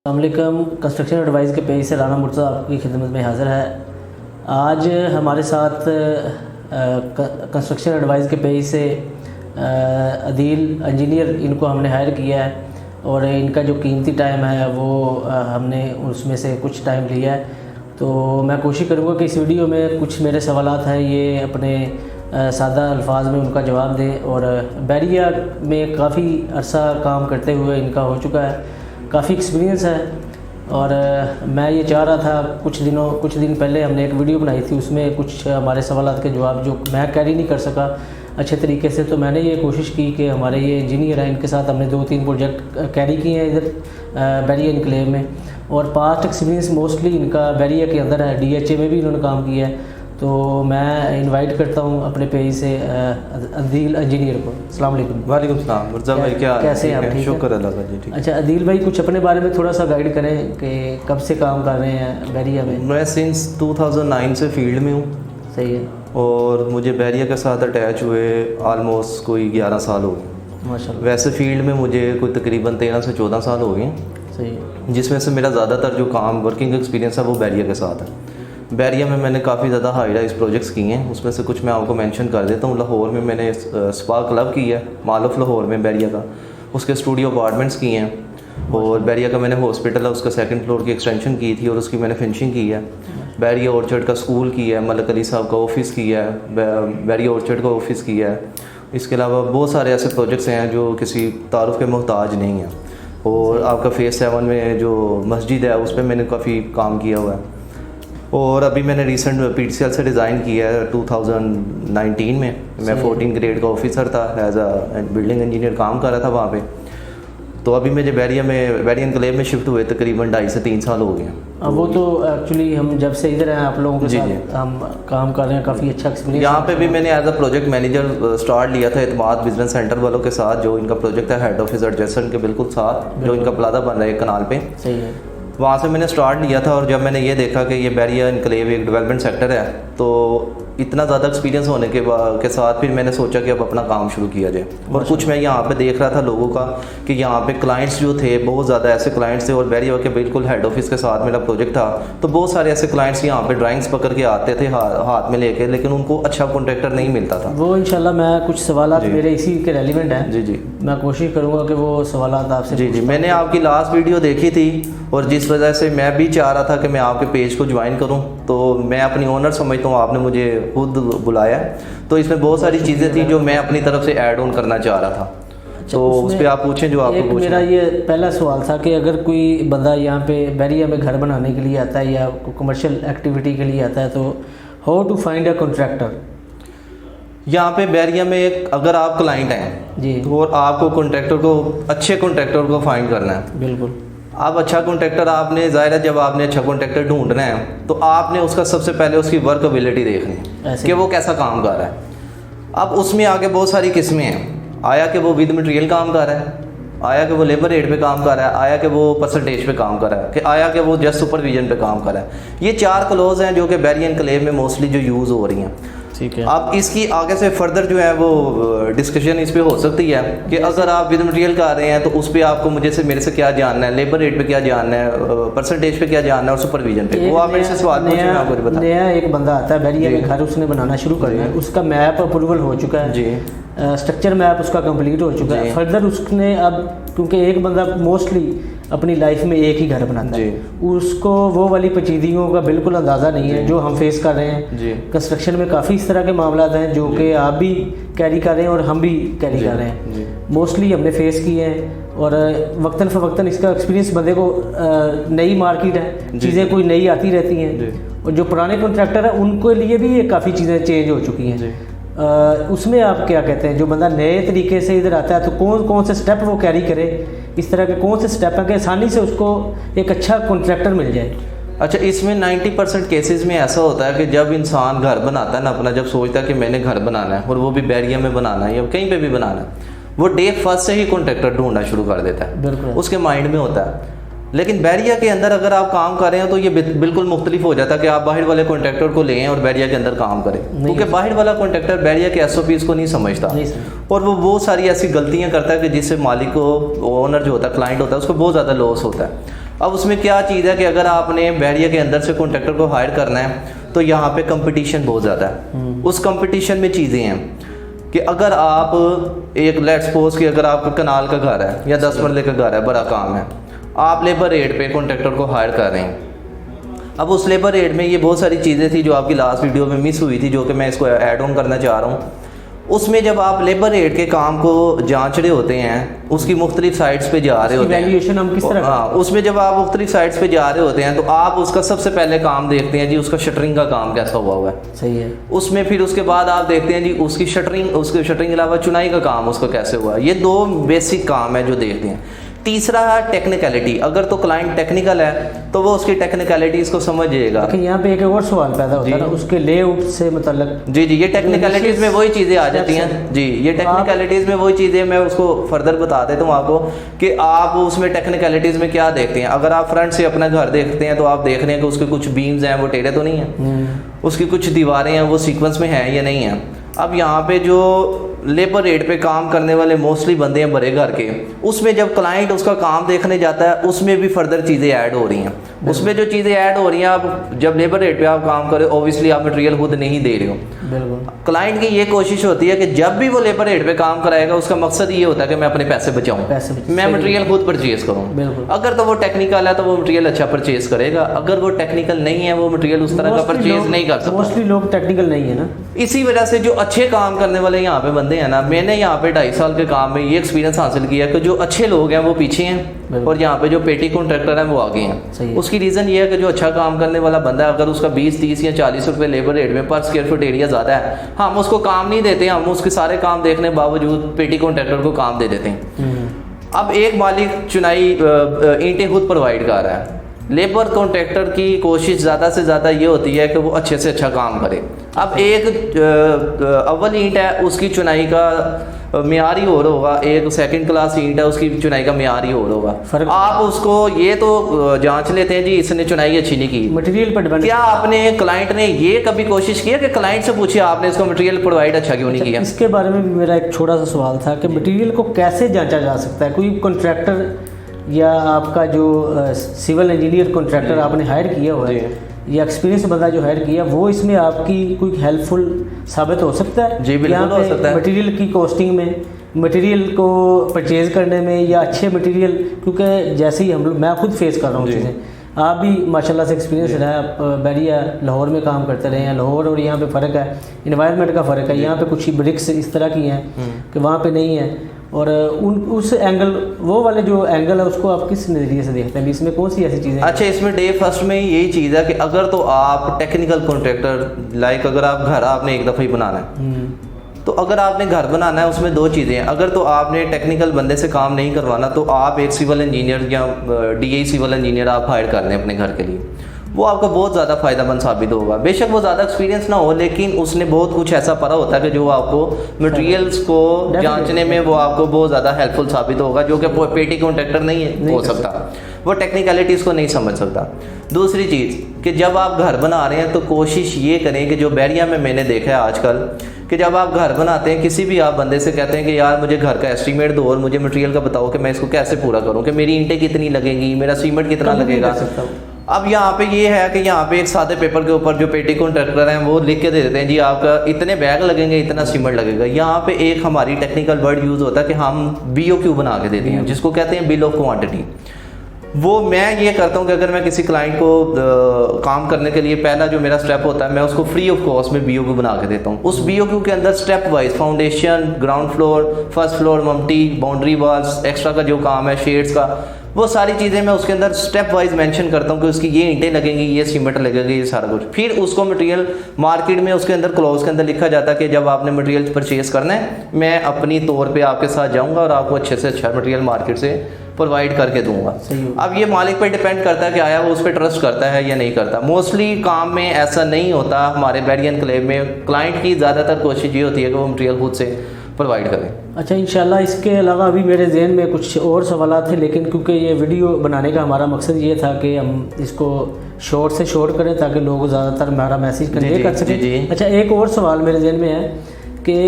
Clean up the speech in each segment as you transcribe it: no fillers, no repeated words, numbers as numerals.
अस्सलामुअलैकुम। Construction advice के page से राना मुर्तज़ा आपकी खिदमत में हाज़िर है। आज हमारे साथ कंस्ट्रक्शन एडवाइस के पेज से अदील इंजीनियर इनको हमने हायर किया है और इनका जो कीमती टाइम है वो हमने उसमें से कुछ टाइम लिया है। तो मैं कोशिश करूँगा कि इस वीडियो में कुछ मेरे सवालात हैं ये अपने सादा अल्फाज में उनका जवाब दें। और बैरिया में काफ़ी अरसा काम करते हुए इनका हो चुका है, काफ़ी एक्सपीरियंस है। और मैं ये चाह रहा था कुछ दिन पहले हमने एक वीडियो बनाई थी, उसमें कुछ हमारे सवालात के जवाब जो मैं कैरी नहीं कर सका अच्छे तरीके से, तो मैंने ये कोशिश की कि हमारे ये इंजीनियर हैं इनके साथ हमने 2-3 प्रोजेक्ट कैरी किए हैं इधर बैरिया इनक्लेव में। और पास्ट एक्सपीरियंस मोस्टली इनका बैरिया के अंदर है, DHA में भी इन्होंने काम किया है। तो मैं इनवाइट करता हूँ अपने पेज से अदील इंजीनियर को। अस्सलाम वालेकुम। वालेकुम सलाम। मुर्तज़ा भाई क्या कैसे हैं आप? ठीक है, शुक्र अल्लाह का जी। ठीक। अच्छा अदील भाई, कुछ अपने बारे में थोड़ा सा गाइड करें कि कब से काम कर रहे हैं बैरिया में? मैं सिंस 2009 से फील्ड में हूँ। सही है। और मुझे बैरिया के साथ अटैच हुए आलमोस्ट कोई 11 साल हो गए माशाल्लाह। वैसे फील्ड में मुझे कोई तकरीबन 13 से 14 साल हो गए, सही है। जिसमें से मेरा ज़्यादातर जो काम वर्किंग एक्सपीरियंस है वो बैरिया के साथ है। बैरिया में मैंने काफ़ी ज़्यादा हाई राइज प्रोजेक्ट्स किए हैं, उसमें से कुछ मैं आपको मेंशन कर देता हूँ। लाहौर में मैंने स्पा क्लब किया है, मॉल ऑफ लाहौर में बैरिया का, उसके स्टूडियो अपार्टमेंट्स किए हैं। और बैरिया का मैंने हॉस्पिटल है उसका 2nd फ्लोर की एक्सटेंशन की थी और उसकी मैंने फिनिशिंग की है। बैरिया ऑर्चर्ड का स्कूल किया है, मलक अली साहब का ऑफिस किया है, बैरिया ऑर्चर्ड का ऑफिस किया है। इसके अलावा बहुत सारे ऐसे प्रोजेक्ट्स हैं जो किसी तारुफ के मोहताज नहीं हैं। और आपका फेज़ 7 में जो मस्जिद है उस पर मैंने काफ़ी काम किया हुआ है। और अभी मैंने रिसेंट PTCL से डिज़ाइन किया है 2019 में। मैं 14 ग्रेड का ऑफिसर था, एज अ बिल्डिंग इंजीनियर काम कर रहा था वहाँ पे। तो अभी मुझे बैरिया इनक्लेव में शिफ्ट हुए तकरीबन 2.5 से 3 साल हो गए हैं। वो तो एक्चुअली हम जब से इधर हैं आप लोगों के साथ हम काम कर रहे हैं, काफ़ी अच्छा एक्सपीरियंस। यहाँ पे भी मैंने as a project manager start लिया था एतमाद बिजनेस सेंटर वालों के साथ, जो इनका प्रोजेक्ट है हेड ऑफिस एडजेसेंट के बिल्कुल साथ, जो इनका प्लाजा बन रहा है कनाल पे। सही है। वहाँ से मैंने स्टार्ट लिया था। और जब मैंने ये देखा कि ये बैरिया इनक्लेव एक डेवलपमेंट सेक्टर है, तो इतना ज़्यादा एक्सपीरियंस होने के साथ फिर मैंने सोचा कि अब अपना काम शुरू किया जाए। और कुछ मैं यहाँ पे देख रहा था लोगों का कि यहाँ पे क्लाइंट्स जो थे बहुत ज़्यादा ऐसे क्लाइंट्स थे, और बैरिया के बिल्कुल हेड ऑफिस के साथ मेरा प्रोजेक्ट था। तो बहुत सारे ऐसे क्लाइंट्स यहाँ पे ड्राइंग्स पकड़ के आते थे हाथ में लेके, लेकिन उनको अच्छा कॉन्ट्रैक्टर नहीं मिलता था। वो इंशाल्लाह मैं कुछ सवालात मेरे इसी के रेलिवेंट हैं। जी जी, मैं कोशिश करूँगा कि वो सवालात आपसे। जी जी, मैंने आपकी लास्ट वीडियो देखी थी और जिस वजह से मैं भी चाह रहा था कि मैं आपके पेज को ज्वाइन करूं, तो मैं अपनी ऑनर समझता हूं, आपने मुझे खुद बुलाया। तो इसमें बहुत सारी चीज़ें थी जो मैं अपनी तरफ से ऐड ऑन करना चाह रहा था। तो उस पर आप पूछें जो आपको पूछना। मेरा ये पहला सवाल था कि अगर कोई बंदा यहाँ पे बैरिया में घर बनाने के लिए आता है या कमर्शियल एक्टिविटी के लिए आता है, तो how to find a contractor? यहाँ पे बैरिया में अगर आप क्लाइंट हैं जी, और आपको कॉन्ट्रैक्टर को अच्छे कॉन्ट्रैक्टर को फाइंड करना है, बिल्कुल। आप अच्छा कॉन्ट्रैक्टर आपने ज़ाहिर है जब आपने अच्छा कॉन्ट्रैक्टर ढूंढना है तो आपने उसका सबसे पहले उसकी वर्कबिलिटी देखनी है कि वो कैसा काम कर रहा है। अब उसमें आगे बहुत सारी किस्में हैं, आया कि वो विद मटेरियल काम कर रहा है, आया कि वो लेबर रेट पे काम कर रहा है, आया कि वो परसेंटेज पे काम कर रहा है, कि आया कि वो जस्ट सुपरविजन पे काम कर रहा है। ये 4 क्लोज हैं जो कि बैरिया इनक्लेव में मोस्टली जो यूज़ हो रही हैं। ठीक है। अब इसकी आगे से फर्दर जो है वो डिस्कशन इस पे हो सकती है कि अगर आप विद मटेरियल कर रहे हैं तो उस पर आपको मेरे से क्या जानना है, लेबर रेट पे क्या जानना है, परसेंटेज पे क्या जानना है और सुपरविजन पे, वो आप मेरे से सवाल पूछें, मैं आपको बता। नया एक बंदा आता है बैरिया में, घर उसने बनाना शुरू करना है, उसका मैप अप्रूवल हो चुका है जी, स्ट्रक्चर मैप उसका कंप्लीट हो चुका है। फर्दर उसने अब, क्योंकि एक बंदा मोस्टली अपनी लाइफ में एक ही घर बनाता है, उसको वो वाली पेचीदगियों का बिल्कुल अंदाज़ा नहीं है जो हम फेस कर रहे हैं। कंस्ट्रक्शन में काफ़ी इस तरह के मामला हैं जो कि आप भी कैरी कर रहे हैं और हम भी कैरी कर रहे हैं, मोस्टली हमने फेस किए हैं। और वक्तन फ़वक्तन इसका एक्सपीरियंस बंदे को, नई मार्केट है, चीज़ें कोई नई आती रहती हैं, और जो पुराने कॉन्ट्रैक्टर हैं उनके लिए भी ये काफ़ी चीज़ें चेंज हो चुकी हैं। उसमें आप क्या कहते हैं, जो बंदा नए तरीके से इधर आता है तो कौन कौन से स्टेप वो कैरी करे, इस तरह के कौन से स्टेप हैं कि आसानी से उसको एक अच्छा कॉन्ट्रैक्टर मिल जाए? अच्छा, इसमें 90% केसेस में ऐसा होता है कि जब इंसान घर बनाता है ना अपना, जब सोचता है कि मैंने घर बनाना है और वो भी बैरिया में बनाना है या कहीं पे भी बनाना है, वो डे फर्स्ट से ही कॉन्ट्रैक्टर ढूंढना शुरू कर देता है। बिल्कुल उसके माइंड में होता है। लेकिन बैरिया के अंदर अगर आप काम कर रहे हैं तो ये बिल्कुल मुख्तलिफ हो जाता है कि आप बाहर वाले कॉन्ट्रैक्टर को लें और बैरिया के अंदर काम करें, क्योंकि बाहर वाला कॉन्ट्रैक्टर बैरिया के SOPs को नहीं समझता और वो बहुत सारी ऐसी गलतियां करता है कि जिससे मालिक को, ओनर जो होता है, क्लाइंट होता है, उसको बहुत ज़्यादा लॉस होता है। अब उसमें क्या चीज़ है कि अगर आपने बैरिया के अंदर से कॉन्ट्रैक्टर को हायर करना है तो यहाँ पे कंपटीशन बहुत ज़्यादा है। उस कंपटीशन में चीज़ें हैं कि अगर आप एक लेट्स सपोज कि अगर आपका कनाल का घर है या 10 मरले का घर है, बड़ा काम है, आप लेबर रेट पे कॉन्ट्रैक्टर को हायर कर रहे हैं। अब उस लेबर रेट में ये बहुत सारी चीज़ें थी जो आपकी लास्ट वीडियो में मिस हुई थी, जो कि मैं इसको ऐड ऑन करना चाह रहा हूँ। उसमें जब आप लेबर रेट के काम को जांच रहे होते हैं, उसकी मुख्तलिफ साइट्स पे जा रहे होते हैं, वैल्यूएशन हम किस तरह, हाँ, उसमें जब आप मुख्तलिफ साइट्स पे जा रहे होते हैं तो आप उसका सबसे पहले काम देखते हैं जी उसका शटरिंग का काम कैसा हुआ है। सही है। उसमें फिर उसके बाद आप देखते हैं जी उसकी शटरिंग के अलावा चुनाई का काम उसका कैसे हुआ है। ये 2 बेसिक काम है जो देखते हैं। तीसरा है टेक्निकलिटी। अगर तो क्लाइंट टेक्निकल है तो वो उसकी टेक्निकलिटीज़ को समझेगा। लेकिन यहाँ पे एक और सवाल पैदा होता है ना, उसके लेआउट से मतलब। जी ये टेक्निकलिटीज़ में वही चीज़ें आ जाती हैं जी, ये टेक्निकलिटीज़ में वही चीज़ें मैं उसको फर्दर बता देता हूँ आपको कि आप उसमें टेक्निकलिटीज़ में क्या देखते हैं। अगर आप फ्रंट से अपना घर देखते हैं तो आप देख रहे हैं कि उसके कुछ बीम्स हैं वो टेढ़े तो नहीं हैं, उसकी कुछ दीवारें हैं वो सीक्वेंस में हैं या नहीं हैं। अब यहाँ पे जो लेबर रेट पे काम करने वाले मोस्टली बंदे हैं बड़े घर के, उसमें जब क्लाइंट उसका काम देखने जाता है उसमें भी फर्दर चीज़ें ऐड हो रही हैं। उसमें जो चीज़ें ऐड हो रही हैं, आप जब लेबर रेट पे आप काम करें ऑब्वियसली आप मटेरियल खुद नहीं दे रहे हो। क्लाइंट की ये कोशिश होती है कि जब भी वो लेबर रेट पे काम कराएगा उसका मकसद ये होता है कि मैं अपने पैसे बचाऊं, मैं मटेरियल खुद परचेज करूं। अगर तो वो टेक्निकल है तो वो मटेरियल अच्छा परचेज करेगा, अगर वो टेक्निकल नहीं है वो मटेरियल उस तरह का परचेज नहीं कर सकता। मोस्टली लोग टेक्निकल नहीं है ना, इसी वजह से जो अच्छे काम करने वाले यहाँ पे बंदे हैं ना, मैंने यहाँ पे 2.5 साल के काम में ये एक्सपीरियंस हासिल किया कि जो अच्छे लोग हैं वो पीछे हैं और यहाँ पे जो पेटी कॉन्ट्रैक्टर हैं वो आगे हैं। उसकी रीज़न ये है कि जो अच्छा काम करने वाला बंदा है, अगर उसका 20, 30 या 40 रुपये लेबर रेट में पर स्क्वायर फुट एरिया ज़्यादा है, हम उसको काम नहीं देते, हम उसके सारे काम देखने के बावजूद पेटी कॉन्ट्रैक्टर को काम दे देते हैं। अब एक मालिक चुनाई ईंटें खुद प्रोवाइड कर रहा है, लेबर कॉन्ट्रैक्टर की कोशिश ज़्यादा से ज़्यादा ये होती है कि वो अच्छे से अच्छा काम करे। अब एक अव्वल ईंट है उसकी चुनाई का मेयार ही और होगा, एक सेकंड क्लास ईंट है उसकी चुनाई का मेयार ही और होगा। आप उसको ये तो जांच लेते हैं जी इसने चुनाई अच्छी नहीं की, मटेरियल पर डिपेंड। क्या आपने क्लाइंट ने ये कभी कोशिश किया कि क्लाइंट से पूछिए आपने इसको मटेरियल प्रोवाइड अच्छा क्यों नहीं किया? इसके बारे में भी मेरा एक छोटा सा सवाल था कि मटेरियल को कैसे जांचा जा सकता है? कोई कॉन्ट्रैक्टर या आपका जो सिविल इंजीनियर कॉन्ट्रैक्टर आपने हायर किया हुआ है या एक्सपीरियंस बंदा जो हायर किया, वो इसमें आपकी कोई हेल्पफुल साबित हो सकता है? जी बिल्कुल हो सकता है। मटेरियल की कॉस्टिंग में, मटेरियल को परचेज करने में या अच्छे मटेरियल, क्योंकि जैसे ही हम लोग, मैं खुद फेस कर रहा हूँ चीज़ें, आप भी माशाल्लाह से एक्सपीरियंस रहा है, आप बैरिया लाहौर में काम करते रहे हैं, लाहौर और यहाँ पे फ़र्क है, इन्वायरमेंट का फ़र्क है। यहाँ पे कुछ ब्रिक्स इस तरह की हैं कि वहाँ पे नहीं है, और उस एंगल, वो वाले जो एंगल है उसको आप किस नज़रिए से देखते हैं? इसमें कौन सी ऐसी चीज़ें? अच्छा, इसमें डे फर्स्ट में यही चीज़ है कि अगर तो आप टेक्निकल कॉन्ट्रैक्टर, लाइक अगर आप घर आपने एक दफ़ा ही बनाना है, तो अगर आपने घर बनाना है उसमें 2 चीज़ें हैं। अगर तो आपने टेक्निकल बंदे से काम नहीं करवाना तो आप एक सिविल इंजीनियर या DI सिविल इंजीनियर आप हायर कर लें अपने घर के लिए, वो आपका बहुत ज़्यादा फ़ायदेमंद साबित होगा। बेशक वो ज़्यादा एक्सपीरियंस ना हो, लेकिन उसने बहुत कुछ ऐसा पढ़ा होता है कि जो आपको मटेरियल्स को जांचने में वो आपको बहुत ज़्यादा हेल्पफुल साबित होगा, जो कि पेटी कॉन्ट्रैक्टर नहीं हो सकता, वो टेक्निकलिटीज़ को नहीं समझ सकता। दूसरी चीज़ कि जब आप घर बना रहे हैं तो कोशिश ये करें कि जो बैरिया में मैंने देखा है आजकल कि जब आप घर बनाते हैं, किसी भी आप बंदे से कहते हैं कि यार मुझे घर का एस्टीमेट दो और मुझे मटेरियल का बताओ कि मैं इसको कैसे पूरा करूं, कि मेरी ईंटें कितनी लगेंगी, मेरा सीमेंट कितना लगेगा। अब यहाँ पे ये है कि यहाँ पे एक सादे पेपर के ऊपर जो पेटी कॉन्ट्रैक्टर हैं वो लिख के दे देते हैं जी आपका इतने बैग लगेंगे, इतना सीमेंट लगेगा। यहाँ पे एक हमारी टेक्निकल वर्ड यूज़ होता है कि हम BOQ बना के देते हैं, जिसको कहते हैं बिल ऑफ क्वांटिटी। वो मैं ये करता हूँ कि अगर मैं किसी क्लाइंट को काम करने के लिए पहला जो मेरा स्टेप होता है, मैं उसको फ्री ऑफ कॉस्ट में BOQ बना के देता हूँ। उस BOQ के अंदर stepwise foundation, ground floor, first floor, मम्टी, बाउंड्री वॉल्स, एक्स्ट्रा का जो काम है शेड्स का, वो सारी चीज़ें मैं उसके अंदर स्टेप वाइज मेंशन करता हूँ कि उसकी ये ईंटें लगेंगी, ये सीमेंट लगेगी, ये सारा कुछ। फिर उसको मटेरियल मार्केट में उसके अंदर क्लॉज के अंदर लिखा जाता है कि जब आपने मटेरियल परचेज करना है, मैं अपनी तौर पे आपके साथ जाऊँगा और आपको अच्छे से अच्छा मटेरियल मार्केट से प्रोवाइड करके दूंगा। अब ये मालिक पे डिपेंड करता है कि आया वो उस पर ट्रस्ट करता है या नहीं करता। मोस्टली काम में ऐसा नहीं होता। हमारे बैरिया एन्क्लेव में क्लाइंट की ज़्यादातर कोशिश ये होती है कि वो मटेरियल खुद से प्रोवाइड करें। अच्छा, इंशाल्लाह इसके अलावा अभी मेरे जहन में कुछ और सवाल थे, लेकिन क्योंकि ये वीडियो बनाने का हमारा मकसद ये था कि हम इसको शॉर्ट से शॉर्ट करें ताकि लोग ज़्यादातर हमारा मैसेज कन्वे कर सकें। अच्छा, एक और सवाल मेरे जहन में है कि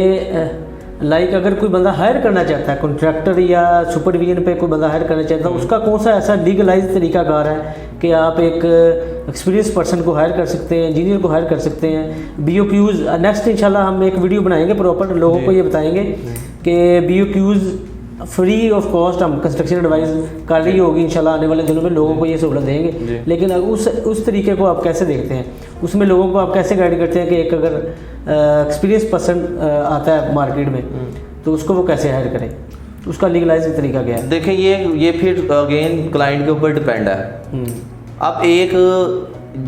लाइक अगर कोई बंदा हायर करना चाहता है, कॉन्ट्रैक्टर या सुपरविजन पे कोई बंदा हायर करना चाहता है, उसका कौन सा ऐसा लीगलाइज तरीकाकार है कि आप एक एक्सपीरियंस पर्सन को हायर कर सकते हैं, इंजीनियर को हायर कर सकते हैं? BOQs नेक्स्ट इंशाल्लाह हम एक वीडियो बनाएंगे प्रॉपर, लोगों को ये बताएंगे कि BOQs फ्री ऑफ कॉस्ट हम कंस्ट्रक्शन एडवाइस कर रही होगी इंशाल्लाह, आने वाले दिनों में लोगों को ये सहूलत देंगे। लेकिन उस तरीके को आप कैसे देखते हैं, उसमें लोगों को आप कैसे गाइड करते हैं कि एक अगर एक्सपीरियंस पर्सन आता है मार्केट में तो उसको वो कैसे हायर करें, उसका लीगलाइज तरीका क्या है? देखिए ये फिर अगेन क्लाइंट के ऊपर डिपेंड है। अब एक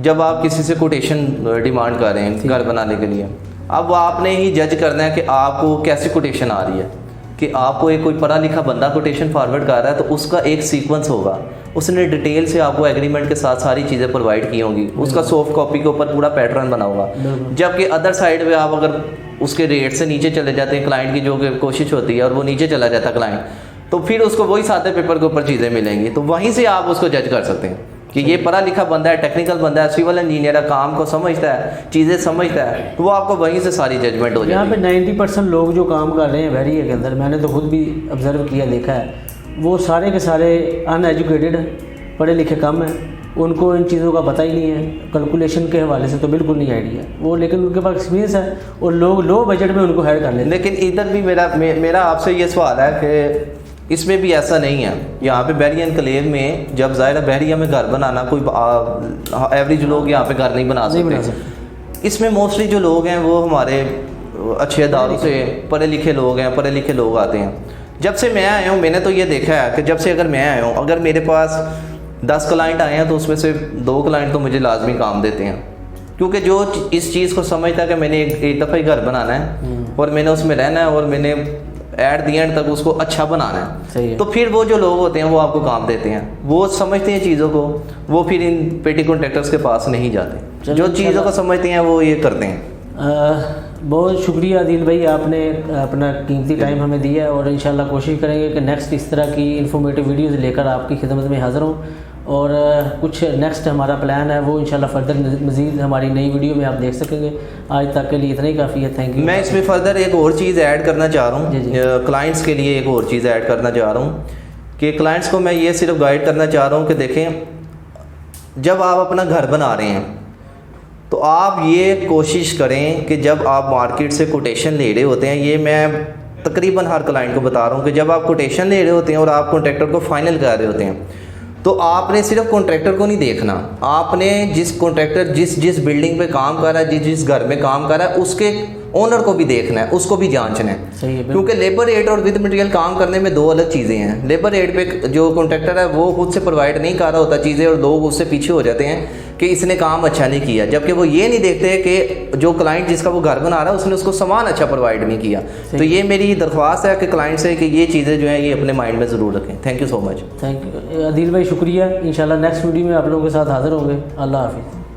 जब आप किसी से कोटेशन डिमांड कर रहे हैं घर बनाने के लिए, अब आपने ही जज करना है कि आपको कैसी कोटेशन आ रही है। कि आपको एक कोई पढ़ा लिखा बंदा कोटेशन फॉरवर्ड कर रहा है तो उसका एक सीक्वेंस होगा, उसने डिटेल से आपको एग्रीमेंट के साथ सारी चीज़ें प्रोवाइड की होंगी, उसका सॉफ्ट कॉपी के ऊपर पूरा पैटर्न बना होगा। जबकि अदर साइड पे आप अगर उसके रेट से नीचे चले जाते हैं, क्लाइंट की जो कोशिश होती है और वो नीचे चला जाता है क्लाइंट, तो फिर उसको वही सादे पेपर के ऊपर चीज़ें मिलेंगी। तो वहीं से आप उसको जज कर सकते हैं कि ये पढ़ा लिखा बंदा है, टेक्निकल बंदा है, सिविल इंजीनियर है, काम को समझता है, चीज़ें समझता है, तो वो आपको वहीं से सारी जजमेंट हो जाएगी। यहाँ पे 90% लोग जो काम कर रहे हैं वेरिया के अंदर, मैंने तो खुद भी ऑब्जर्व किया, देखा है, वो सारे के सारे अनएजुकेटेड, पढ़े लिखे कम हैं, उनको इन चीज़ों का पता ही नहीं है, कैलकुलेशन के हवाले से तो बिल्कुल नहीं आइडिया वो, लेकिन उनके पास एक्सपीरियंस है और लोग लो बजट में उनको हायर कर लेते हैं। लेकिन इधर भी मेरा आपसे ये सवाल है कि इसमें भी ऐसा नहीं है। यहाँ पे बहरिया एनक्लेव में जब ज़ाहिर बहरिया में घर बनाना कोई एवरेज लोग यहाँ पे घर नहीं बना सकते। इसमें मोस्टली जो लोग हैं वो हमारे अच्छे अदारों से पढ़े लिखे लोग हैं, पढ़े लिखे लोग आते हैं। जब से मैं आया हूँ मैंने तो ये देखा है कि जब से अगर मैं आया हूँ, अगर मेरे पास 10 क्लाइंट आए हैं तो उसमें से 2 क्लाइंट तो मुझे लाजमी काम देते हैं, क्योंकि जो इस चीज़ को समझता है कि मैंने एक दफ़ा ही घर बनाना है और मैंने उसमें रहना है और मैंने एट दी एंड तक उसको अच्छा बनाना है, सही है। तो फिर वो जो लोग होते हैं वो आपको काम देते हैं, वो समझते हैं चीज़ों को, वो फिर इन पेटी कॉन्ट्रैक्टर्स के पास नहीं जाते, जो चीज़ों को समझते हैं वो ये करते हैं। बहुत शुक्रिया आदिल भाई, आपने अपना कीमती टाइम हमें दिया है और इंशाल्लाह कोशिश करेंगे कि नेक्स्ट इस तरह की इन्फॉर्मेटिव वीडियोज़ लेकर आपकी खिदमत में हाज़िर हूँ। और कुछ नेक्स्ट हमारा प्लान है वो इंशाल्लाह फर्दर मज़ीद हमारी नई वीडियो में आप देख सकेंगे। आज तक के लिए इतना ही काफ़ी है, थैंक यू। मैं इसमें फर्दर एक और चीज़ ऐड करना चाह रहा हूँ, क्लाइंट्स के लिए एक और चीज़ ऐड करना चाह रहा हूँ कि क्लाइंट्स को मैं ये सिर्फ गाइड करना चाह रहा हूँ कि देखें, जब आप अपना घर बना रहे हैं तो आप ये कोशिश करें कि जब आप मार्केट से कोटेशन ले रहे होते हैं, ये मैं तकरीबन हर क्लाइंट को बता रहा हूँ कि जब आप कोटेशन ले रहे होते हैं और आप कॉन्ट्रैक्टर को फाइनल कर रहे होते हैं, तो आपने सिर्फ कॉन्ट्रैक्टर को नहीं देखना, आपने जिस कॉन्ट्रैक्टर जिस बिल्डिंग पे काम कर रहा है, जिस घर में काम कर रहा है, उसके ओनर को भी देखना है, उसको भी जांचना है। सही है, क्योंकि लेबर रेट और विद मटेरियल काम करने में 2 अलग चीज़ें हैं। लेबर रेट पे जो कॉन्ट्रैक्टर है वो खुद से प्रोवाइड नहीं कर रहा होता चीज़ें और लोग उससे पीछे हो जाते हैं कि इसने काम अच्छा नहीं किया, जबकि वो ये नहीं देखते कि जो क्लाइंट जिसका वो घर बना रहा है उसने उसको सामान अच्छा प्रोवाइड नहीं किया। तो ये मेरी दरख्वास्त है कि क्लाइंट से कि ये चीज़ें जो हैं ये अपने माइंड में ज़रूर रखें। Thank you so much. Thank you Adil भाई, शुक्रिया। इंशाल्लाह नेक्स्ट वीडियो में आप लोगों के साथ हाज़िर होंगे। अल्लाह हाफिज़।